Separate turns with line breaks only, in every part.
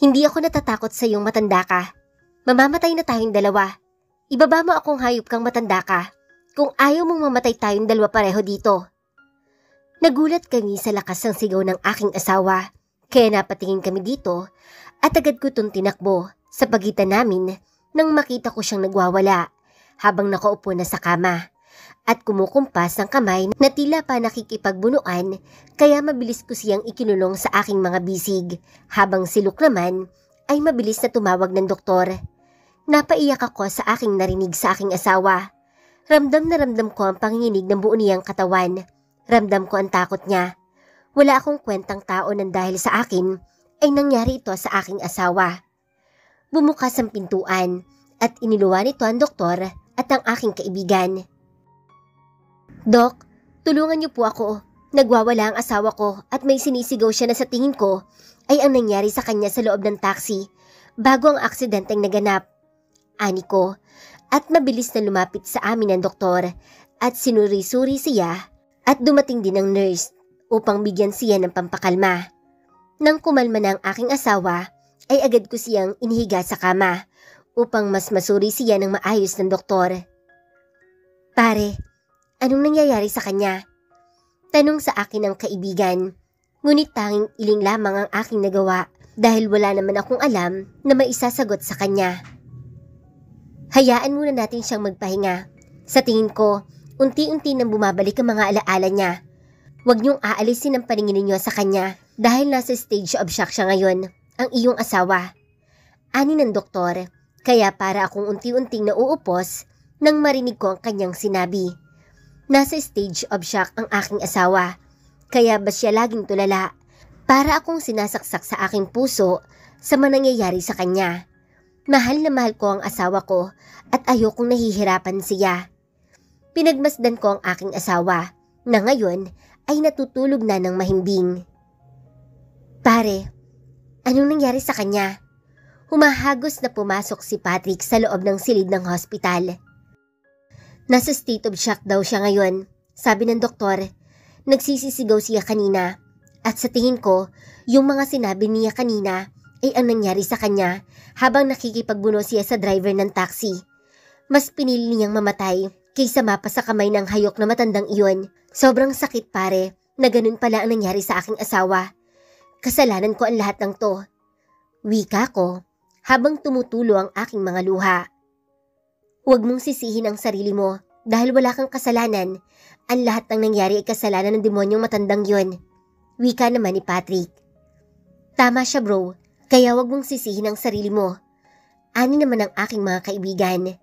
Hindi ako natatakot sa iyong matanda ka. Mamamatay na tayong dalawa. Ibaba mo akong hayop kang matanda ka. Kung ayaw mong mamatay tayong dalawa pareho dito. Nagulat kami sa lakas ng sigaw ng aking asawa, kaya napatingin kami dito at agad ko itong tinakbo sa pagitan namin nang makita ko siyang nagwawala habang nakaupo na sa kama at kumukumpas ng kamay na tila pa nakikipagbunuan, kaya mabilis ko siyang ikinulong sa aking mga bisig habang si Luke naman ay mabilis na tumawag ng doktor. Napaiyak ako sa aking narinig sa aking asawa. Ramdam na ramdam ko ang panginginig ng buo niyang katawan. Ramdam ko ang takot niya. Wala akong kwentang tao nang dahil sa akin ay nangyari ito sa aking asawa. Bumukas ang pintuan at iniluwa nito ang doktor at ang aking kaibigan. "Dok, tulungan niyo po ako. Nagwawala ang asawa ko at may sinisigaw siya na sa tingin ko ay ang nangyari sa kanya sa loob ng taxi bago ang aksidenteng naganap," ani ko, at mabilis na lumapit sa amin ang doktor at sinuri-suri siya at dumating din ang nurse upang bigyan siya ng pampakalma. Nang kumalma na ang aking asawa ay agad ko siyang inihiga sa kama upang mas masuri siya ng maayos ng doktor. "Pare, anong nangyayari sa kanya?" Tanong sa akin ng kaibigan, ngunit tanging iling lamang ang aking nagawa dahil wala naman akong alam na maisasagot sa kanya. "Hayaan muna natin siyang magpahinga. Sa tingin ko, unti-unti nang bumabalik ang mga alaala niya. Huwag niyong aalisin ang paningin ninyo sa kanya dahil nasa stage of shock siya ngayon, ang iyong asawa," ani ng doktor, kaya para akong unti-unting nauupos nang marinig ko ang kanyang sinabi. Nasa stage of shock ang aking asawa, kaya ba siya laging tulala? Para akong sinasaksak sa aking puso sa manangyayari sa kanya. Mahal na mahal ko ang asawa ko at ayokong nahihirapan siya. Pinagmasdan ko ang aking asawa na ngayon ay natutulog na ng mahimbing. "Pare, anong nangyari sa kanya?" Humahagos na pumasok si Patrick sa loob ng silid ng hospital. "Nasa state of shock daw siya ngayon," sabi ng doktor. "Nagsisisigaw siya kanina at sa tingin ko, yung mga sinabi niya kanina ay ang nangyari sa kanya habang nakikipagbuno siya sa driver ng taxi. Mas pinili niyang mamatay kaysa mapa sa kamay ng hayok na matandang iyon. Sobrang sakit pare na ganun pala ang nangyari sa aking asawa. Kasalanan ko ang lahat ng to," wika ko habang tumutulo ang aking mga luha. "Huwag mong sisihin ang sarili mo dahil wala kang kasalanan. Ang lahat ng nangyari ay kasalanan ng demonyong matandang yon," wika naman ni Patrick. "Tama siya bro, kaya huwag mong sisihin ang sarili mo," ani naman ang aking mga kaibigan.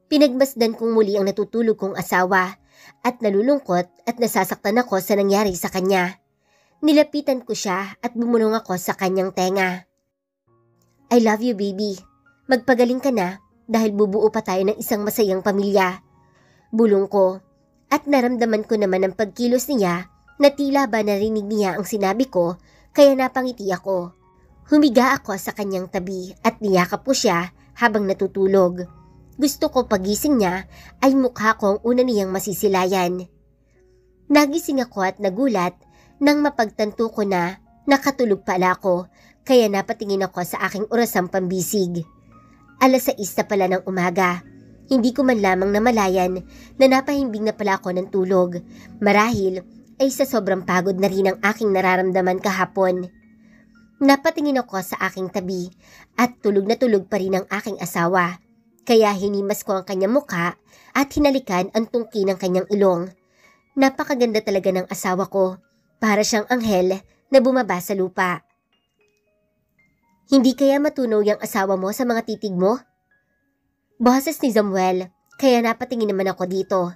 Pinagmasdan kong muli ang natutulog kong asawa at nalulungkot at nasasaktan ako sa nangyari sa kanya. Nilapitan ko siya at bumulong ako sa kanyang tenga. "I love you baby. Magpagaling ka na dahil bubuo pa tayo ng isang masayang pamilya," bulong ko, at naramdaman ko naman ang pagkilos niya na tila ba narinig niya ang sinabi ko, kaya napangiti ako. Humiga ako sa kanyang tabi at niyakap ko siya habang natutulog. Gusto ko pagising niya ay mukha ko ang una niyang masisilayan. Nagising ako at nagulat nang mapagtanto ko na nakatulog pala ako, kaya napatingin ako sa aking orasang pambisig. 6:00 na pala ng umaga. Hindi ko man lamang namalayan na napahimbing na pala ako ng tulog. Marahil ay sa sobrang pagod na rin ang aking nararamdaman kahapon. Napatingin ako sa aking tabi at tulog na tulog pa rin ang aking asawa. Kaya hinimas ko ang kanyang mukha at hinalikan ang tungki ng kanyang ilong. Napakaganda talaga ng asawa ko. Para siyang anghel na bumaba sa lupa. "Hindi kaya matunaw yung asawa mo sa mga titig mo?" Boses ni Samuel, kaya napatingin naman ako dito.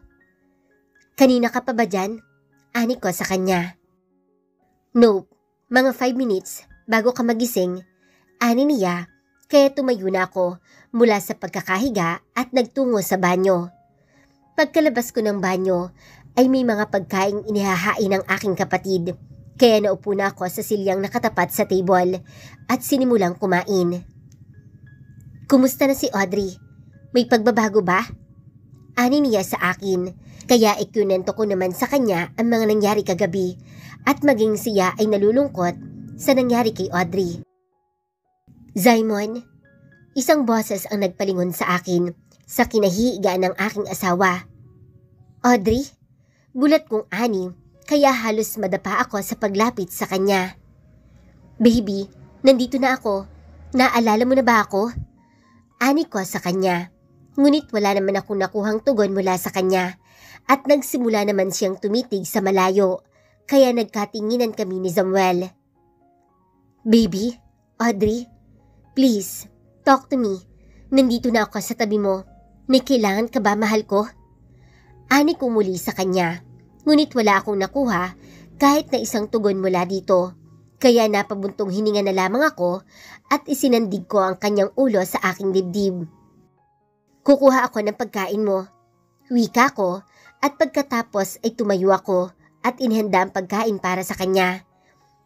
"Kanina ka pa ba dyan?" ani ko sa kanya. "Nope, mga 5 minutes bago ka magising," ani niya, kaya tumayo na ako mula sa pagkakahiga at nagtungo sa banyo. Pagkalabas ko ng banyo ay may mga pagkaing inihahain ng aking kapatid, kaya naupo na ako sa silyang nakatapat sa table at sinimulang kumain. "Kumusta na si Audrey? May pagbabago ba?" ani niya sa akin, kaya ikunento ko naman sa kanya ang mga nangyari kagabi at maging siya ay nalulungkot sa nangyari kay Audrey. Zaimon, isang boses ang nagpalingon sa akin sa kinahihigaan ng aking asawa. Audrey, gulat kong ani, kaya halos madapa ako sa paglapit sa kanya. Baby, nandito na ako. Naalala mo na ba ako? Ani ko sa kanya. Ngunit wala naman akong nakuhang tugon mula sa kanya at nagsimula naman siyang tumitig sa malayo, kaya nagkatinginan kami ni Samuel. Baby, Audrey, please, talk to me. Nandito na ako sa tabi mo. May kailangan ka ba, mahal ko? Ani ko muli sa kanya, ngunit wala akong nakuha kahit na isang tugon mula dito. Kaya napabuntong hininga na lamang ako at isinandig ko ang kanyang ulo sa aking dibdib. Kukuha ako ng pagkain mo. Wika ko at pagkatapos ay tumayo ako at inihanda ang pagkain para sa kanya.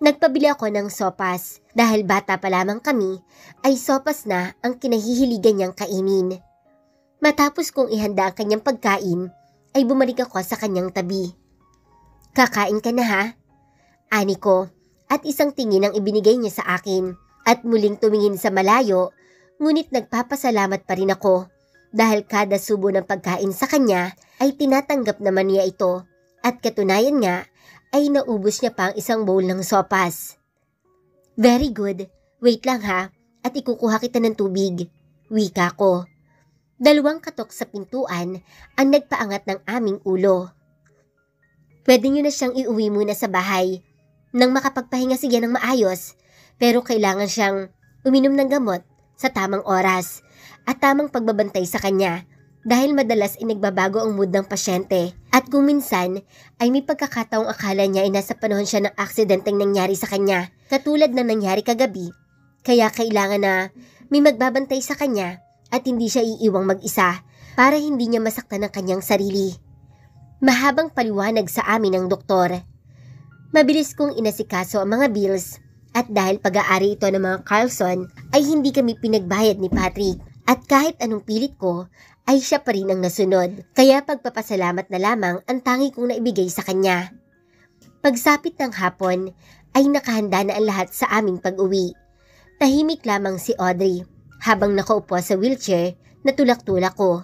Nagpabili ako ng sopas dahil bata pa lamang kami ay sopas na ang kinahihiligan niyang kainin. Matapos kong ihanda ang kanyang pagkain ay bumalik ako sa kanyang tabi. Kakain ka na ha? Ani ko at isang tingin ang ibinigay niya sa akin at muling tumingin sa malayo, ngunit nagpapasalamat pa rin ako dahil kada subo ng pagkain sa kanya ay tinatanggap naman niya ito at katunayan nga ay naubos niya pa ang isang bowl ng sopas. Very good, wait lang ha at ikukuha kita ng tubig, wika ko. 2 katok sa pintuan ang nagpaangat ng aming ulo. Pwede niyo na siyang iuwi muna sa bahay nang makapagpahinga siya ng maayos, pero kailangan siyang uminom ng gamot sa tamang oras at tamang pagbabantay sa kanya dahil madalas ay nagbabago ang mood ng pasyente at kung minsan ay may pagkakataong akala niya ay nasa panahon siya ng aksidenteng nangyari sa kanya katulad ng nangyari kagabi, kaya kailangan na may magbabantay sa kanya at hindi siya iiwang mag-isa para hindi niya masaktan ang kanyang sarili. Mahabang paliwanag sa amin ng doktor. Mabilis kong inasikaso ang mga bills at dahil pag-aari ito ng mga Carlson ay hindi kami pinagbayad ni Patrick at kahit anong pilit ko ay siya pa rin ang nasunod, kaya pagpapasalamat na lamang ang tangi kong naibigay sa kanya. Pagsapit ng hapon ay nakahanda na ang lahat sa aming pag-uwi. Tahimik lamang si Audrey habang nakaupo sa wheelchair na tulak-tulak ko.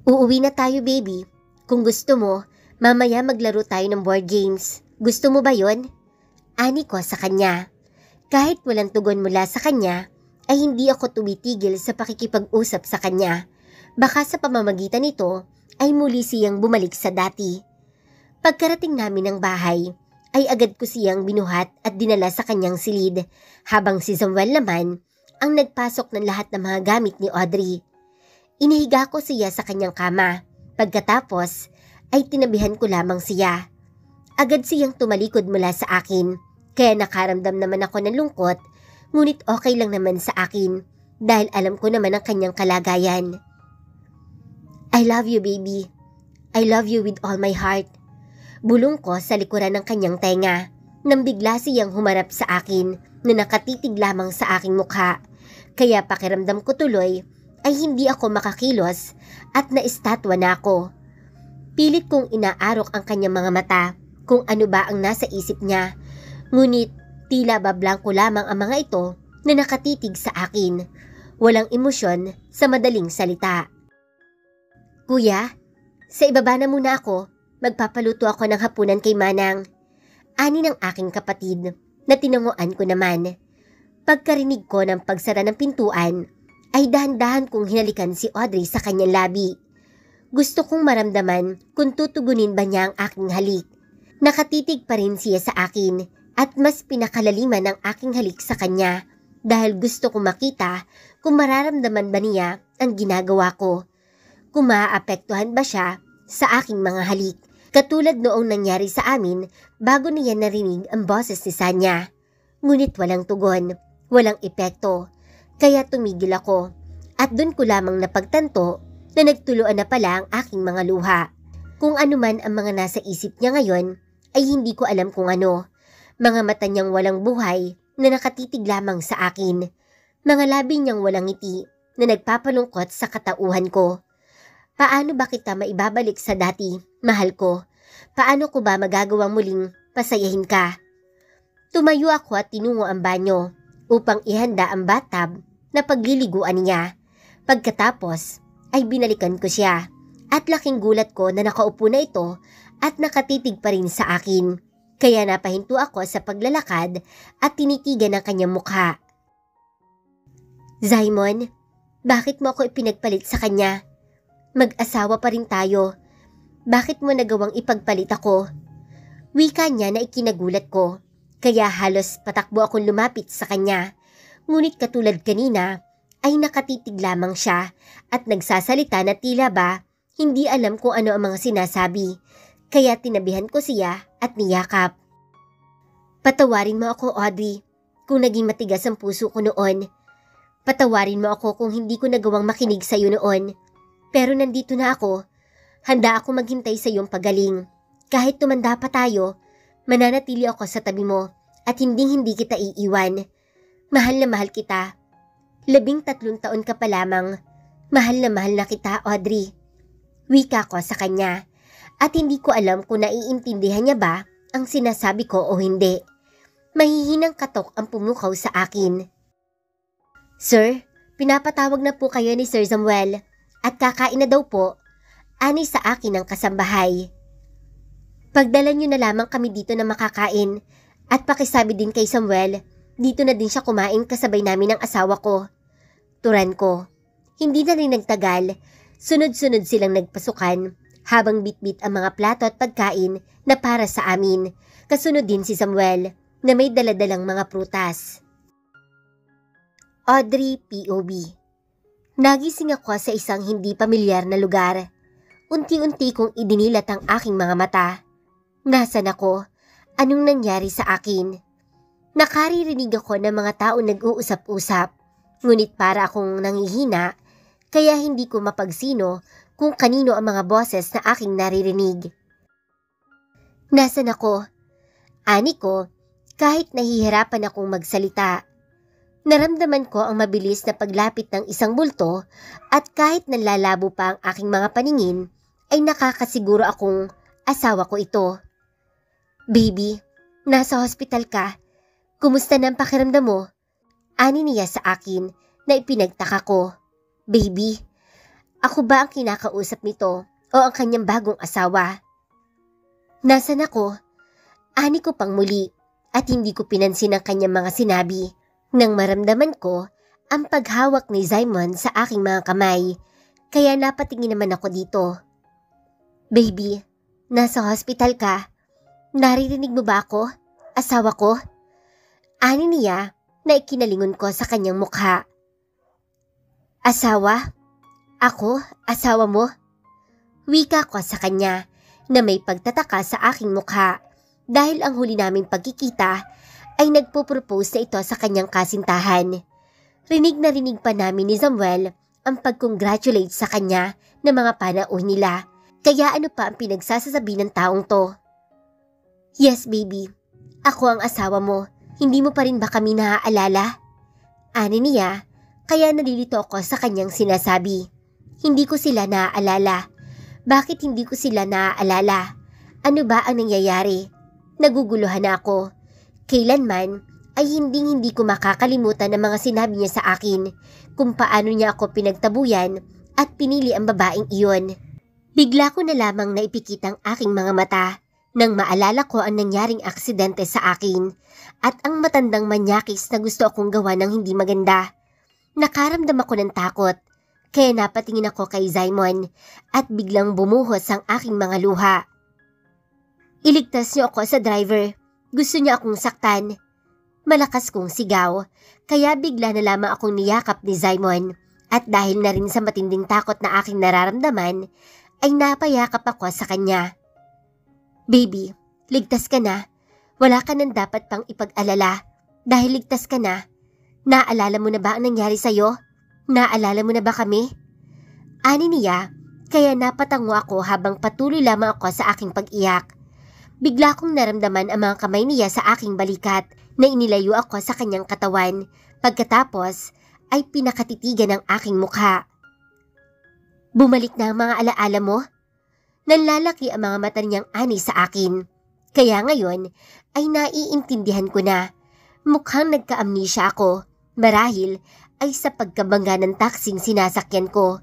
Uuwi na tayo baby. Kung gusto mo, mamaya maglaro tayo ng board games. Gusto mo ba yon? Ani ko sa kanya. Kahit walang tugon mula sa kanya, ay hindi ako tumitigil sa pakikipag-usap sa kanya. Baka sa pamamagitan nito, ay muli siyang bumalik sa dati. Pagkarating namin ng bahay, ay agad ko siyang binuhat at dinala sa kanyang silid, habang si Samuel naman ang nagpasok ng lahat ng mga gamit ni Audrey. Inihiga ko siya sa kanyang kama. Pagkatapos, ay tinabihan ko lamang siya. Agad siyang tumalikod mula sa akin, kaya nakaramdam naman ako ng lungkot, ngunit okay lang naman sa akin dahil alam ko naman ang kanyang kalagayan. I love you baby. I love you with all my heart. Bulong ko sa likuran ng kanyang tenga nang bigla siyang humarap sa akin na nakatitig lamang sa aking mukha, kaya pakiramdam ko tuloy ay hindi ako makakilos at naistatwa na ako. Pilit kong inaarok ang kanyang mga mata kung ano ba ang nasa isip niya, ngunit tila bablangko lamang ang mga ito na nakatitig sa akin. Walang emosyon sa madaling salita. Kuya, sa ibaba na muna ako. Magpapaluto ako ng hapunan kay Manang. Ani ng aking kapatid na tinanguan ko naman. Pagkarinig ko ng pagsara ng pintuan, ay dahan-dahan kong hinalikan si Audrey sa kanyang labi. Gusto kong maramdaman kung tutugunin ba niya ang aking halik. Nakatitig pa rin siya sa akin at mas pinakalaliman ang aking halik sa kanya dahil gusto kong makita kung mararamdaman ba niya ang ginagawa ko. Kung maaapektuhan ba siya sa aking mga halik. Katulad noong nangyari sa amin bago niya narinig ang boses ni Sanya. Ngunit walang tugon, walang epekto. Kaya tumigil ako at doon ko lamang napagtanto na nagtuluan na pala ang aking mga luha. Kung ano man ang mga nasa isip niya ngayon ay hindi ko alam kung ano. Mga mata niyang walang buhay na nakatitig lamang sa akin. Mga labi niyang walang ngiti na nagpapalungkot sa katauhan ko. Paano ba kita maibabalik sa dati, mahal ko? Paano ko ba magagawang muling pasayahin ka? Tumayo ako at tinungo ang banyo. upang ihanda ang bathtub na pagliliguan niya. Pagkatapos ay binalikan ko siya at laking gulat ko na nakaupo na ito at nakatitig pa rin sa akin. Kaya napahinto ako sa paglalakad at tinitigan ang kanyang mukha. Zaimon, bakit mo ako ipinagpalit sa kanya? Mag-asawa pa rin tayo. Bakit mo nagawang ipagpalit ako? Wika niya na ikinagulat ko. Kaya halos patakbo akong lumapit sa kanya. Ngunit katulad kanina ay nakatitig lamang siya at nagsasalita na tila ba hindi alam kung ano ang mga sinasabi. Kaya tinabihan ko siya at niyakap. Patawarin mo ako, Audrey, kung naging matigas ang puso ko noon. Patawarin mo ako kung hindi ko nagawang makinig sa iyo noon. Pero nandito na ako. Handa ako maghintay sa iyong pagaling. Kahit tumanda pa tayo, mananatili ako sa tabi mo at hindi kita iiwan. Mahal na mahal kita. 13 taon ka pa lamang. Mahal na kita, Audrey. Wika ko sa kanya. At hindi ko alam kung naiintindihan niya ba ang sinasabi ko o hindi. Mahihinang katok ang pumukaw sa akin. Sir, pinapatawag na po kayo ni Sir Samuel at kakain na daw po. Ani sa akin ang kasambahay. Pagdala niyo na lamang kami dito na makakain at pakisabi din kay Samuel, dito na din siya kumain kasabay namin ng asawa ko. Turan ko. Hindi na rin nagtagal, sunod-sunod silang nagpasukan habang bitbit ang mga plato at pagkain na para sa amin. Kasunod din si Samuel na may daladalang mga prutas. Audrey POV. Nagising ako sa isang hindi pamilyar na lugar. Unti-unti kong idinilat ang aking mga mata. Nasaan ako? Anong nangyari sa akin? Nakaririnig ako ng mga tao nag-uusap-usap. Ngunit para akong nangihina, kaya hindi ko mapagsino kung kanino ang mga boses na aking naririnig. Nasaan ako? Ani ko, kahit nahihirapan akong magsalita. Naramdaman ko ang mabilis na paglapit ng isang bulto at kahit nalalabo pa ang aking mga paningin, ay nakakasiguro akong asawa ko ito. Baby, nasa hospital ka. Kumusta na ang pakiramdam mo? Ani niya sa akin na ipinagtaka ko. Baby, ako ba ang kinakausap nito o ang kanyang bagong asawa? Nasaan ako? Ani ko pang muli at hindi ko pinansin ang kanyang mga sinabi. Nang maramdaman ko ang paghawak ni Zaimon sa aking mga kamay, kaya napatingin naman ako dito. Baby, nasa hospital ka. Naririnig mo ba ako? Asawa ko? Ani niya na ikinalingon ko sa kanyang mukha. Asawa? Ako? Asawa mo? Wika ko sa kanya na may pagtataka sa aking mukha dahil ang huli naming pagkikita ay nagpo-propose na ito sa kanyang kasintahan. Rinig na rinig pa namin ni Samuel ang pag-congratulate sa kanya ng mga panahon nila. Kaya ano pa ang pinagsasasabi ng taong to? Yes, baby. Ako ang asawa mo. Hindi mo pa rin ba kami naaalala? Ani niya, kaya nalilito ako sa kanyang sinasabi. Hindi ko sila naaalala. Bakit hindi ko sila naaalala? Ano ba ang nangyayari? Naguguluhan ako. Kailanman ay hindi ko makakalimutan ang mga sinabi niya sa akin kung paano niya ako pinagtabuyan at pinili ang babaeng iyon. Bigla ko na lamang naipikit ang aking mga mata nang maalala ko ang nangyaring aksidente sa akin at ang matandang manyakis na gusto akong gawa ng hindi maganda. Nakaramdam ako ng takot, kaya napatingin ako kay Zaimon at biglang bumuhos ang aking mga luha. Iligtas niyo ako sa driver. Gusto niya akong saktan. Malakas kong sigaw, kaya bigla na lamang akong niyakap ni Zaimon at dahil na rin sa matinding takot na aking nararamdaman, ay napayakap ako sa kanya. Baby, ligtas ka na. Wala ka nang dapat pang ipag-alala dahil ligtas ka na. Naalala mo na ba ang nangyari sa'yo? Naalala mo na ba kami? Ani niya, kaya napatango ako habang patuloy lamang ako sa aking pag-iyak. Bigla kong naramdaman ang mga kamay niya sa aking balikat na inilayo ako sa kanyang katawan. Pagkatapos ay pinakatitigan ang aking mukha. Bumalik na ang mga alaala mo? Nanlalaki ang mga mata niyang ani sa akin. Kaya ngayon ay naiintindihan ko na Mukhang nagka-amnesia ako. Marahil ay sa pagkabangga ng taksing sinasakyan ko.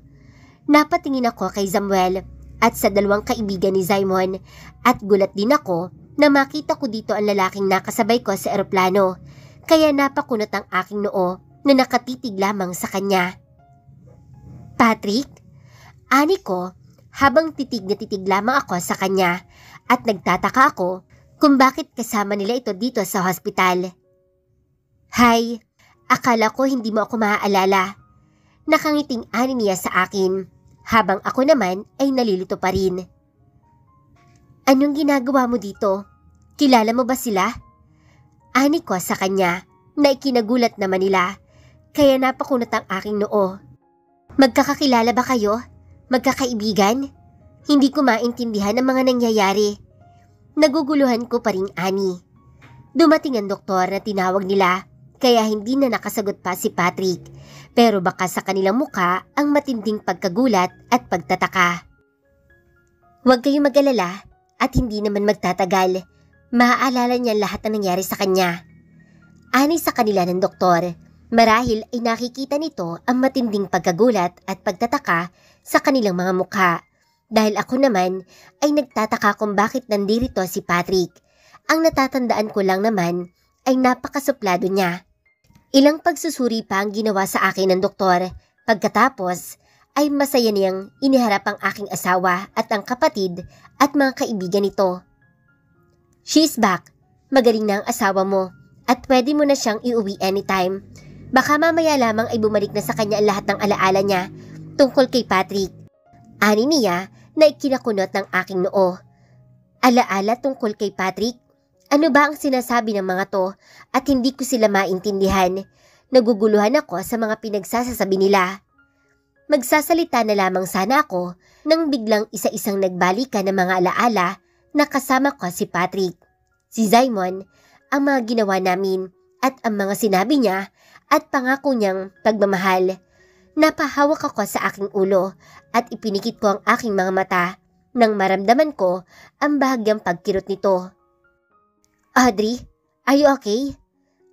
Napatingin ako kay Samuel at sa dalawang kaibigan ni Simon at gulat din ako na makita ko dito ang lalaking nakasabay ko sa eroplano, kaya napakunot ang aking noo na nakatitig lamang sa kanya. Patrick? Ani ko habang titig na titig lamang ako sa kanya at nagtataka ako kung bakit kasama nila ito dito sa hospital. Hi, akala ko hindi mo ako maaalala. Nakangiting ani niya sa akin habang ako naman ay nalilito pa rin. Anong ginagawa mo dito? Kilala mo ba sila? Ani ko sa kanya na ikinagulat naman nila, kaya napakunot ang aking noo. Magkakakilala ba kayo? Magkakaibigan? Hindi ko maintindihan ang mga nangyayari. Naguguluhan ko pa ring ani. Dumating ang doktor na tinawag nila, kaya hindi na nakasagot pa si Patrick, pero baka sa kanilang mukha ang matinding pagkagulat at pagtataka. Huwag kayong mag-alala at hindi naman magtatagal. Maaalala niya lahat na nangyari sa kanya. Ani sa kanila ng doktor, marahil ay nakikita nito ang matinding pagkagulat at pagtataka sa kanilang mga mukha. Dahil ako naman ay nagtataka kung bakit nandito si Patrick. Ang natatandaan ko lang naman ay napakasuplado niya. Ilang pagsusuri pa ang ginawa sa akin ng doktor. Pagkatapos ay masaya niyang iniharap ang aking asawa at ang kapatid at mga kaibigan nito. She's back. Magaling na ang asawa mo at pwede mo na siyang iuwi anytime. Baka mamaya lamang ay bumalik na sa kanya ang lahat ng alaala niya tungkol kay Patrick. Ani niya na ikinakunot ng aking noo. Alaala tungkol kay Patrick? Ano ba ang sinasabi ng mga to at hindi ko sila maintindihan? Naguguluhan ako sa mga pinagsasasabi nila. Magsasalita na lamang sana ako nang biglang isa-isang nagbalikan ng mga alaala na kasama ko si Patrick, si Simon, ang mga ginawa namin at ang mga sinabi niya at pangako niyang pagmamahal. Napahawak ako sa aking ulo at ipinikit ko ang aking mga mata nang maramdaman ko ang bahagyang pagkirot nito. Audrey, are you okay?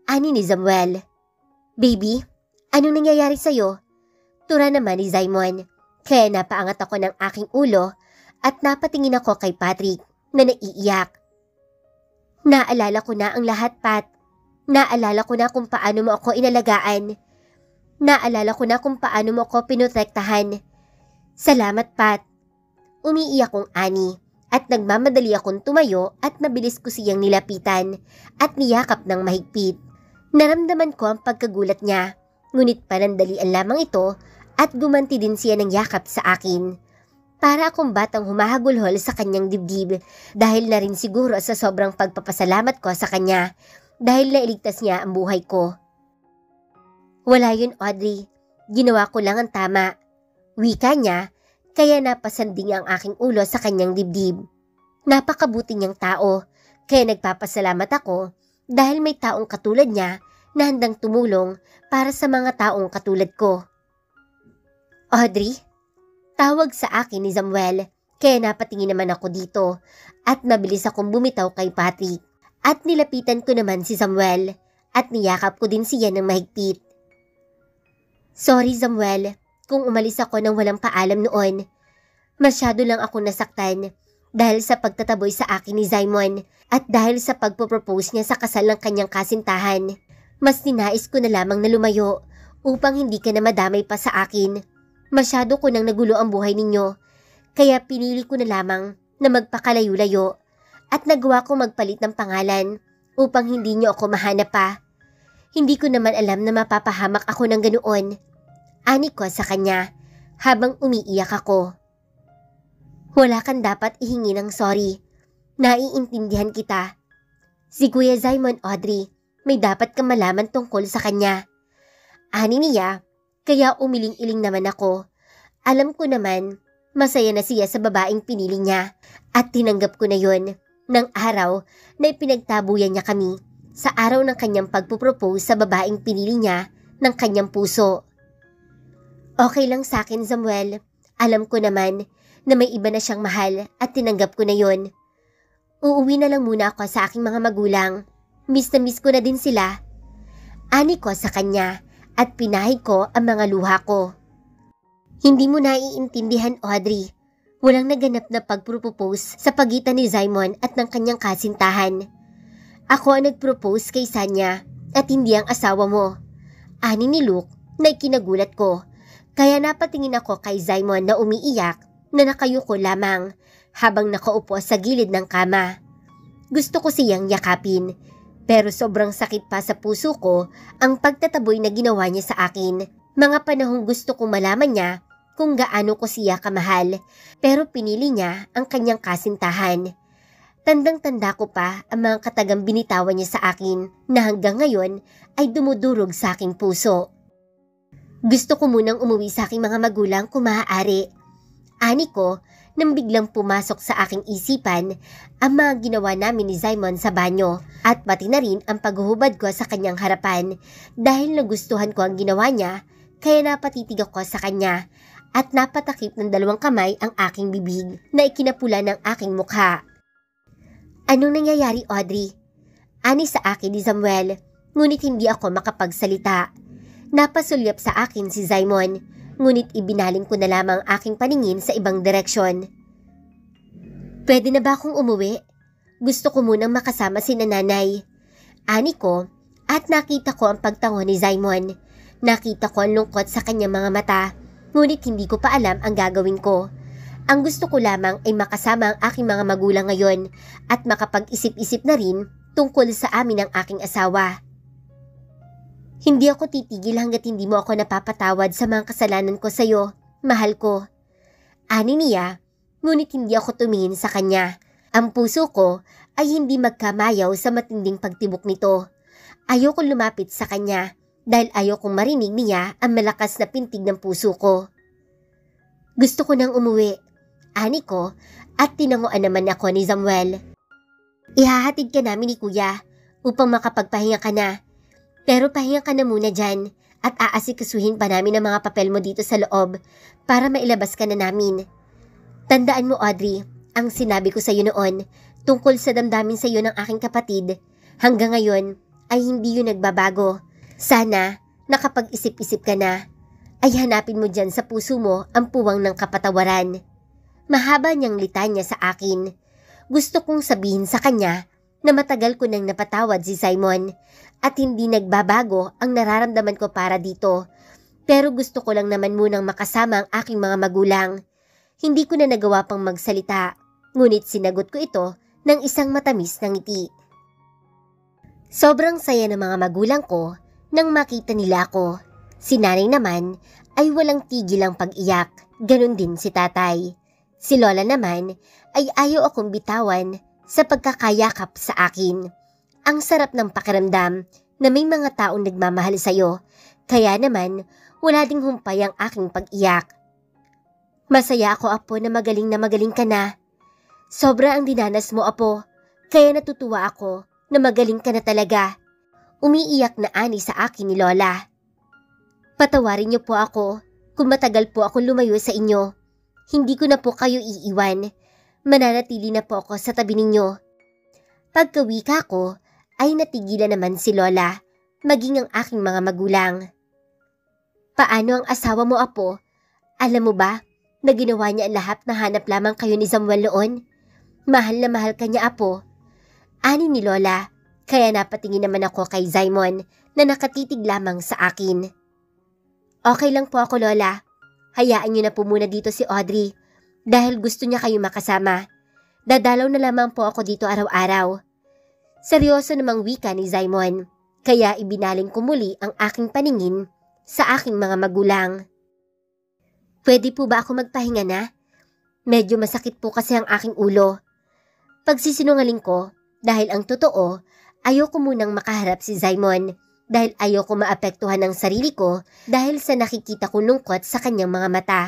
Ani ni Samuel. Baby, anong nangyayari sa'yo? Tura naman ni Simon, kaya napaangat ako ng aking ulo at napatingin ako kay Patrick na naiiyak. Naalala ko na ang lahat, Pat. Naalala ko na kung paano mo ako inalagaan. Naalala ko na kung paano mo ako pinotektahan. Salamat, Pat. Umiiyak kong ani at nagmamadali akong tumayo at mabilis ko siyang nilapitan at niyakap ng mahigpit. Naramdaman ko ang pagkagulat niya, ngunit panandalian lamang ito at gumanti din siya ng yakap sa akin. Para akong batang humahagulhol sa kanyang dibdib dahil na rin siguro sa sobrang pagpapasalamat ko sa kanya dahil nailigtas niya ang buhay ko. Wala yun, Audrey. Ginawa ko lang ang tama. Wika niya, kaya napasanding ang aking ulo sa kanyang dibdib. Napakabuti niyang tao, kaya nagpapasalamat ako dahil may taong katulad niya na handang tumulong para sa mga taong katulad ko. Audrey? Tawag sa akin ni Samuel, kaya napatingin naman ako dito at mabilis akong bumitaw kay Patrick at nilapitan ko naman si Samuel at niyakap ko din siya ng mahigpit. Sorry Samuel, kung umalis ako nang walang paalam noon. Masyado lang ako nasaktan dahil sa pagtataboy sa akin ni Simon at dahil sa pagpropose niya sa kasal ng kanyang kasintahan. Mas ninais ko na lamang na lumayo upang hindi ka na madamay pa sa akin. Masyado ko nang nagulo ang buhay ninyo, kaya pinili ko na lamang na magpakalayo-layo at nagawa ko magpalit ng pangalan upang hindi niyo ako mahanap pa. Hindi ko naman alam na mapapahamak ako ng ganoon. Ani ko sa kanya habang umiiyak ako. Wala kang dapat ihingi ng sorry. Naiintindihan kita. Si Kuya Simon, Audrey, may dapat kang malaman tungkol sa kanya. Ani niya, kaya umiling-iling naman ako. Alam ko naman, masaya na siya sa babaeng pinili niya at tinanggap ko na yon ng araw na ipinagtabuyan niya kami sa araw ng kanyang pagpupropose sa babaeng pinili niya ng kanyang puso. Okay lang sa akin, Samuel. Alam ko naman na may iba na siyang mahal at tinanggap ko na yon. Uuwi na lang muna ako sa aking mga magulang. Miss na miss ko na din sila Ani ko sa kanya at pinahid ko ang mga luha ko. Hindi mo naiintindihan, Audrey. Walang naganap na pagpropose sa pagitan ni Simon at ng kanyang kasintahan. Ako ang nagpropose kay Sanya at hindi ang asawa mo. Ani ni Luke na ikinagulat ko. Kaya napatingin ako kay Simon na umiiyak na nakayuko lamang habang nakaupo sa gilid ng kama. Gusto ko siyang yakapin, pero sobrang sakit pa sa puso ko ang pagtataboy na ginawa niya sa akin. Mga panahong gusto kong malaman niya kung gaano ko siya kamahal, pero pinili niya ang kanyang kasintahan. Tandang-tanda ko pa ang mga katagang binitawan niya sa akin na hanggang ngayon ay dumudurog sa aking puso. Gusto ko munang umuwi sa aking mga magulang kung maaari. Ani ko nang biglang pumasok sa aking isipan ang mga ginawa namin ni Simon sa banyo at pati na rin ang paghuhubad ko sa kanyang harapan dahil nagustuhan ko ang ginawa niya kaya napatitig ako sa kanya at napatakip ng 2 kamay ang aking bibig na ikinapula ng aking mukha. Anong nangyayari, Audrey? Ani sa akin ni Samuel, ngunit hindi ako makapagsalita. Napasulyap sa akin si Simon, ngunit ibinaling ko na lamang aking paningin sa ibang direksyon. Pwede na ba akong umuwi? Gusto ko munang makasama si nanay. Ani ko at nakita ko ang pagtango ni Simon. Nakita ko ang lungkot sa kanyang mga mata, ngunit hindi ko pa alam ang gagawin ko. Ang gusto ko lamang ay makasama ang aking mga magulang ngayon at makapag-isip-isip na rin tungkol sa amin ng aking asawa. Hindi ako titigil hanggat hindi mo ako napapatawad sa mga kasalanan ko sa iyo, mahal ko. Ani niya, ngunit hindi ako tumingin sa kanya. Ang puso ko ay hindi magkamayaw sa matinding pagtibok nito. Ayoko lumapit sa kanya dahil ayokong marinig niya ang malakas na pintig ng puso ko. Gusto ko nang umuwi, ani ko, at tinanguan naman ako ni Samuel. Ihahatid ka namin ni Kuya upang makapagpahinga ka na. Pero pahinga ka na muna dyan at aasikasuhin pa namin ang mga papel mo dito sa loob para mailabas ka na namin. Tandaan mo, Audrey, ang sinabi ko sa iyo noon tungkol sa damdamin sa iyo ng aking kapatid. Hanggang ngayon ay hindi yun nagbabago. Sana nakapag-isip-isip ka na ay hanapin mo dyan sa puso mo ang puwang ng kapatawaran. Mahaba niyang litanya sa akin. Gusto kong sabihin sa kanya na matagal ko nang napatawad si Simon at hindi nagbabago ang nararamdaman ko para dito. Pero gusto ko lang naman munang makasama ang aking mga magulang. Hindi ko na nagawa pang magsalita, ngunit sinagot ko ito ng isang matamis na ngiti. Sobrang saya ng mga magulang ko nang makita nila ako. Si nanay naman ay walang tigil ang pag-iyak, ganun din si tatay. Si lola naman ay ayaw akong bitawan sa pagkakayakap sa akin. Ang sarap ng pakiramdam na may mga taong nagmamahal sa'yo, kaya naman wala ding humpay ang aking pag-iyak. Masaya ako, Apo, na magaling ka na. Sobra ang dinanas mo, Apo, kaya natutuwa ako na magaling ka na talaga. Umiiyak na ani sa akin ni Lola. Patawarin niyo po ako kung matagal po akong lumayo sa inyo. Hindi ko na po kayo iiwan. Mananatili na po ako sa tabi ninyo. Pagkawika ko, ay natigilan naman si Lola, maging ang aking mga magulang. Paano ang asawa mo, Apo? Alam mo ba na ginawa niya ang lahat na hanap lamang kayo ni Samuel noon? Mahal na mahal ka niya, Apo. Ani ni Lola, kaya napatingin naman ako kay Simon na nakatitig lamang sa akin. Okay lang po ako, Lola. Hayaan niyo na po muna dito si Audrey dahil gusto niya kayo makasama. Dadalaw na lamang po ako dito araw-araw. Seryoso namang wika ni Simon, kaya ibinaling ko muli ang aking paningin sa aking mga magulang. Pwede po ba ako magpahinga na? Medyo masakit po kasi ang aking ulo. Pagsisinungaling ko dahil ang totoo, ayoko munang makaharap si Simon dahil ayoko maapektuhan ng sarili ko dahil sa nakikita ko lungkot sa kanyang mga mata.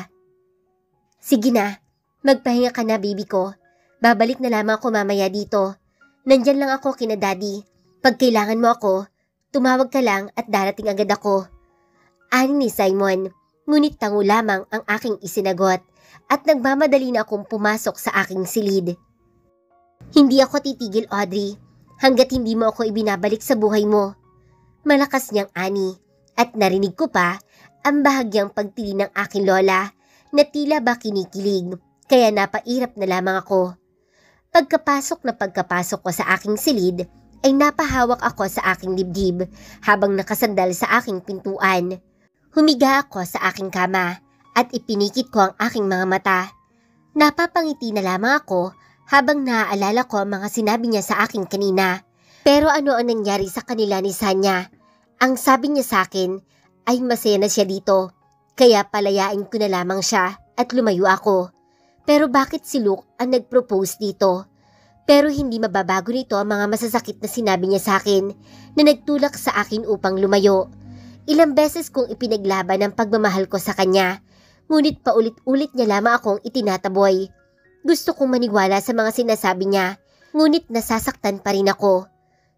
Sige na, magpahinga ka na, baby ko. Babalik na lamang ako mamaya dito. Nandyan lang ako kina Daddy. Pag kailangan mo ako, tumawag ka lang at darating agad ako. Ani ni Simon, ngunit tango lamang ang aking isinagot at nagmamadali na akong pumasok sa aking silid. Hindi ako titigil, Audrey, hanggat hindi mo ako ibinabalik sa buhay mo. Malakas niyang ani at narinig ko pa ang bahagyang pagtili ng aking lola na tila ba kinikilig kaya napairap na lamang ako. Pagkapasok ko sa aking silid ay napahawak ako sa aking dibdib habang nakasandal sa aking pintuan. Humiga ako sa aking kama at ipinikit ko ang aking mga mata. Napapangiti na lamang ako habang naaalala ko ang mga sinabi niya sa akin kanina. Pero ano ang nangyari sa kanila ni Sanya? Ang sabi niya sa akin ay masaya na siya dito, kaya palayain ko na lamang siya at lumayo ako. Pero bakit si Luke ang nag-propose dito? Pero hindi mababago nito ang mga masasakit na sinabi niya sa akin na nagtulak sa akin upang lumayo. Ilang beses kong ipinaglaban ang pagmamahal ko sa kanya, ngunit paulit-ulit niya lamang akong itinataboy. Gusto kong maniwala sa mga sinasabi niya, ngunit nasasaktan pa rin ako.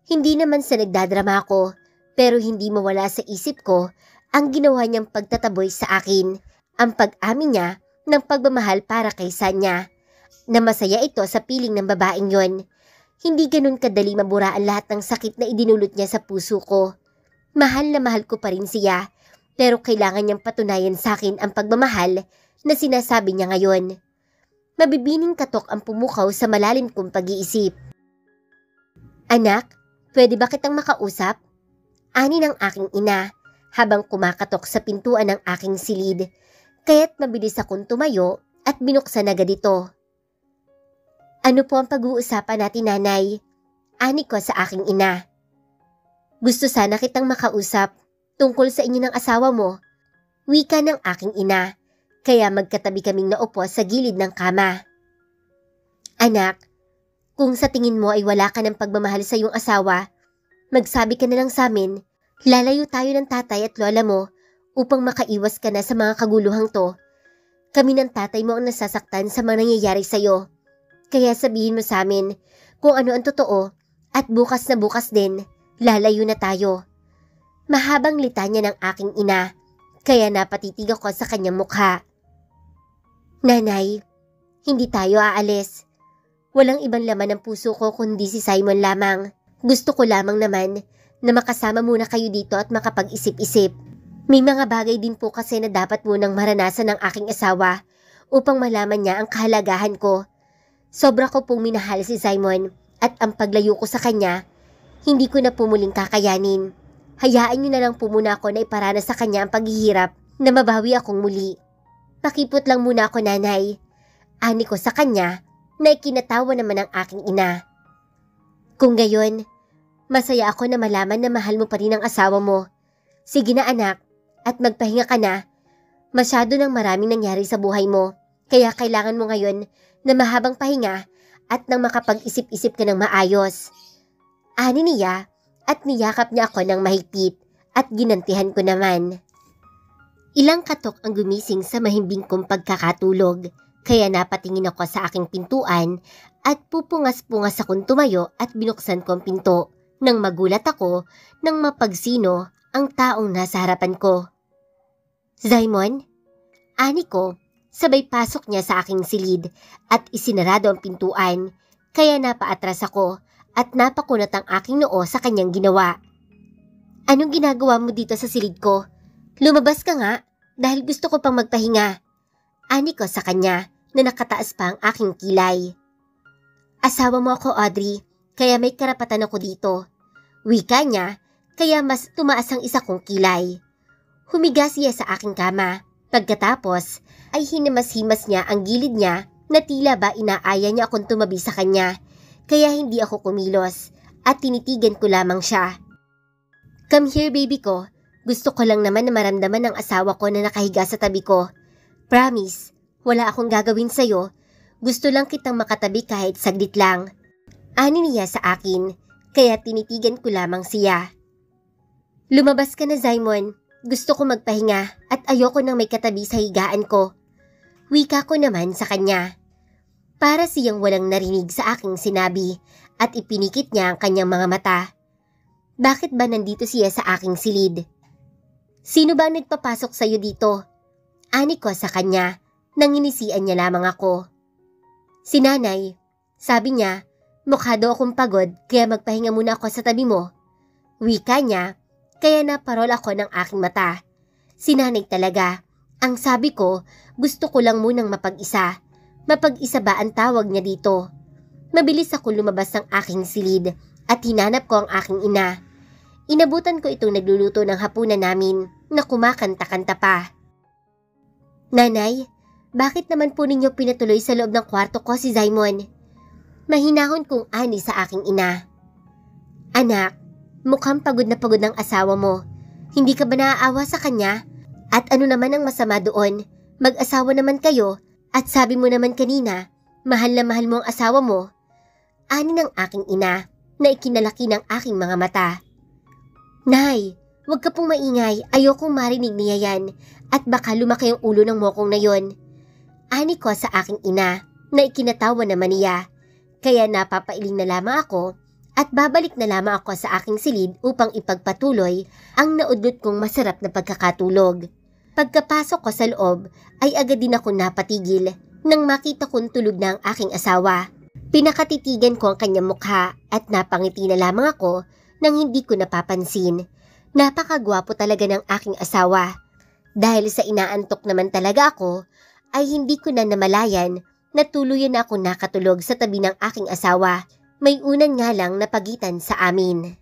Hindi naman sa nagdadrama ako, pero hindi mawala sa isip ko ang ginawa niyang pagtataboy sa akin, ang pag-amin niya ng pagmamahal para kay Sanya, na masaya ito sa piling ng babaeng yon. Hindi ganun kadali mabura ang lahat ng sakit na idinulot niya sa puso ko. Mahal na mahal ko pa rin siya, pero kailangan niyang patunayan sa akin ang pagmamahal na sinasabi niya ngayon. Mabibining katok ang pumukaw sa malalim kong pag-iisip. Anak, pwede ba kitang makausap? Ani ng aking ina habang kumakatok sa pintuan ng aking silid, kaya't mabilis akong tumayo at binuksan agad ito. Ano po ang pag-uusapan natin, nanay? Ani ko sa aking ina. Gusto sana kitang makausap tungkol sa inyo ng asawa mo. Wika ng aking ina, kaya magkatabi kaming naupo sa gilid ng kama. Anak, kung sa tingin mo ay wala ka ng pagmamahal sa iyong asawa, magsabi ka na lang sa amin. Lalayo tayo ng tatay at lola mo upang makaiwas ka na sa mga kaguluhang to. Kami ng tatay mo ang nasasaktan sa mga nangyayari sa'yo. Kaya sabihin mo sa amin kung ano ang totoo at bukas na bukas din, lalayo na tayo. Mahabang litanya ng aking ina, kaya napatitig ako sa kanyang mukha. Nanay, hindi tayo aalis. Walang ibang laman ng puso ko kundi si Simon lamang. Gusto ko lamang naman na makasama muna kayo dito at makapag-isip-isip. May mga bagay din po kasi na dapat munang maranasan ng aking asawa upang malaman niya ang kahalagahan ko. Sobra ko pong minahal si Simon at ang paglayo ko sa kanya, hindi ko na pumuling kakayanin. Hayaan niyo na lang po muna ako na iparanas sa kanya ang paghihirap na mabawi akong muli. Pakipot lang muna ako, nanay. Ani ko sa kanya na ikinatawa naman ang aking ina. Kung gayon, masaya ako na malaman na mahal mo pa rin ang asawa mo. Sige na anak, at magpahinga ka na. Masyado nang maraming nangyari sa buhay mo, kaya kailangan mo ngayon na mahabang pahinga at nang makapag-isip-isip ka ng maayos. Ani niya at niyakap niya ako ng mahigpit at ginantihan ko naman. Ilang katok ang gumising sa mahimbing kong pagkakatulog, kaya napatingin ako sa aking pintuan at pupungas-pungas akong tumayo at binuksan ko ang pinto. Nang magulat ako nang mapagsino ang taong nasa harapan ko. Simon? Ani ko, sabay pasok niya sa aking silid at isinarado ang pintuan, kaya napaatras ako at napakunat ang aking noo sa kanyang ginawa. Anong ginagawa mo dito sa silid ko? Lumabas ka nga dahil gusto ko pang magpahinga. Ani ko sa kanya na nakataas pa ang aking kilay. Asawa mo ako, Audrey. Kaya may karapatan ako dito. Wika niya, kaya mas tumaas ang isa kong kilay. Humiga siya sa aking kama. Pagkatapos ay hinimas-himas niya ang gilid niya na tila ba inaaya niya akong tumabi sa kanya. Kaya hindi ako kumilos at tinitigan ko lamang siya. Come here, baby ko. Gusto ko lang naman na maramdaman ng asawa ko na nakahiga sa tabi ko. Promise, wala akong gagawin sa'yo. Gusto lang kitang makatabi kahit saglit lang. Ani niya sa akin, kaya tinitigan ko lamang siya. Lumabas ka na, Simon. Gusto ko magpahinga at ayoko nang may katabi sa higaan ko. Wika ko naman sa kanya. Para siyang walang narinig sa aking sinabi at ipinikit niya ang kanyang mga mata. Bakit ba nandito siya sa aking silid? Sino ba ang nagpapasok sa'yo dito? Ani ko sa kanya, nanginisian niya lamang ako. Si nanay, sabi niya, mukha daw akong pagod kaya magpahinga muna ako sa tabi mo. Wika niya, kaya naparol ako ng aking mata. Si nanay talaga. Ang sabi ko, gusto ko lang munang mapag-isa. Mapag-isa ba ang tawag niya dito? Mabilis ako lumabas ng aking silid at hinanap ko ang aking ina. Inabutan ko itong nagluluto ng hapunan namin na kumakanta-kanta pa. Nanay, bakit naman po ninyo pinatuloy sa loob ng kwarto ko si Simon? Mahinahon kong ani sa aking ina. Anak, mukhang pagod na pagod ng asawa mo. Hindi ka ba naaawa sa kanya? At ano naman ang masama doon? Mag-asawa naman kayo at sabi mo naman kanina, mahal na mahal mo ang asawa mo. Ani ng aking ina na ikinalaki ng aking mga mata. Nay, huwag ka pong maingay, ayokong marinig niya yan at baka lumaki ang ulo ng mokong na yon. Ani ko sa aking ina na ikinatawa naman niya. Kaya napapailing na lamang ako at babalik na lamang ako sa aking silid upang ipagpatuloy ang naudlot kong masarap na pagkakatulog. Pagkapasok ko sa loob ay agad din ako napatigil nang makita kong tulog na ang aking asawa. Pinakatitigan ko ang kanyang mukha at napangiti na lamang ako nang hindi ko napapansin. Napakagwapo talaga ng aking asawa. Dahil sa inaantok naman talaga ako, ay hindi ko na namalayan na tuluyan na ako nakatulog sa tabi ng aking asawa. May unan nga lang na pagitan sa amin.